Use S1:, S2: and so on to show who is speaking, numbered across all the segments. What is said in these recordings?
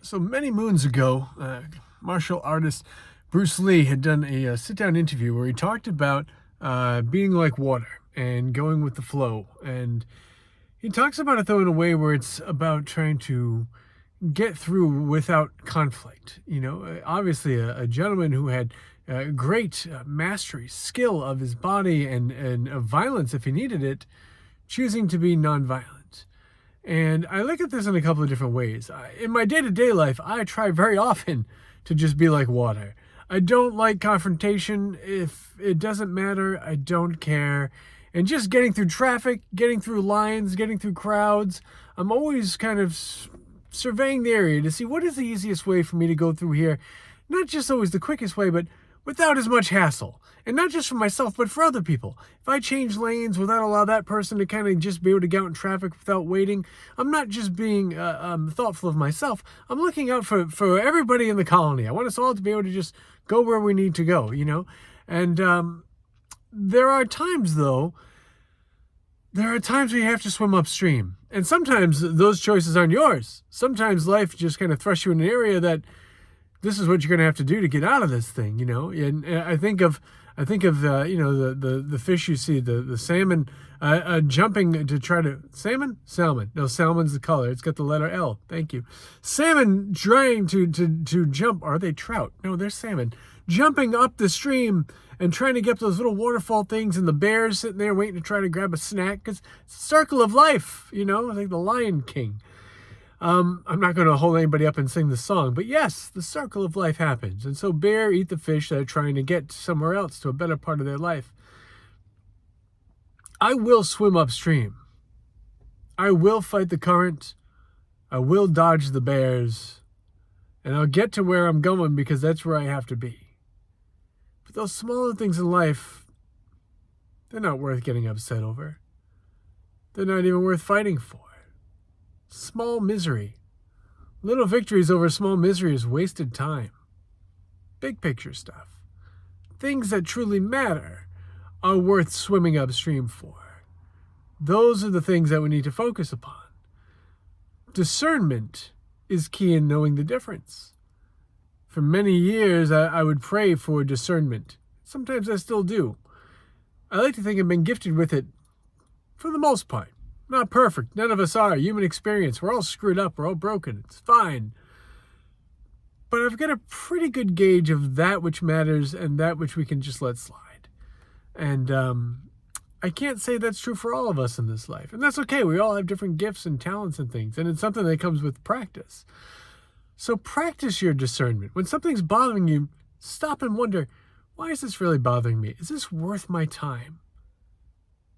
S1: So many moons ago, martial artist Bruce Lee had done a sit-down interview where he talked about being like water and going with the flow. And he talks about it, though, in a way where it's about trying to get through without conflict. Obviously a gentleman who had great mastery, skill of his body and of violence if he needed it, choosing to be nonviolent. And I look at this in a couple of different ways. In my day-to-day life, I try very often to just be like water. I don't like confrontation. If it doesn't matter, I don't care. And just getting through traffic, getting through lines, getting through crowds, I'm always kind of surveying the area to see what is the easiest way for me to go through here. Not just always the quickest way, but without as much hassle. And not just for myself, but for other people. If I change lanes without allow that person to kind of just be able to get out in traffic without waiting, I'm not just being thoughtful of myself. I'm looking out for everybody in the colony. I want us all to be able to just go where we need to go, And there are times, though, where you have to swim upstream. And sometimes those choices aren't yours. Sometimes life just kind of thrusts you in an area that this is what you're going to have to do to get out of this thing, And I think of the fish you see, the salmon jumping to try to salmon. No, salmon's the color. It's got the letter L. Thank you. Salmon trying to jump. Are they trout? No, they're salmon jumping up the stream and trying to get those little waterfall things, and the bears sitting there waiting to try to grab a snack because it's a circle of life. Like the Lion King. I'm not going to hold anybody up and sing the song, but yes, the circle of life happens. And so bear eat the fish that are trying to get somewhere else, to a better part of their life. I will swim upstream. I will fight the current. I will dodge the bears. And I'll get to where I'm going because that's where I have to be. But those smaller things in life, they're not worth getting upset over. They're not even worth fighting for. Small misery. Little victories over small misery is wasted time. Big picture stuff. Things that truly matter are worth swimming upstream for. Those are the things that we need to focus upon. Discernment is key in knowing the difference. For many years, I would pray for discernment. Sometimes I still do. I like to think I've been gifted with it for the most part. Not perfect. None of us are. Human experience. We're all screwed up. We're all broken. It's fine. But I've got a pretty good gauge of that which matters and that which we can just let slide. And I can't say that's true for all of us in this life. And that's okay. We all have different gifts and talents and things. And it's something that comes with practice. So practice your discernment. When something's bothering you, stop and wonder, why is this really bothering me? Is this worth my time?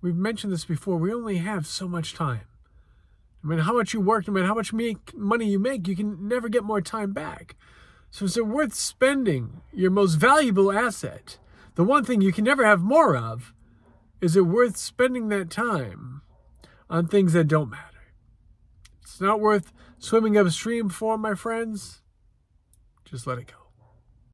S1: We've mentioned this before. We only have so much time. No matter how much you work, no matter how much money you make, you can never get more time back. So is it worth spending your most valuable asset, the one thing you can never have more of, is it worth spending that time on things that don't matter? It's not worth swimming upstream for, my friends. Just let it go.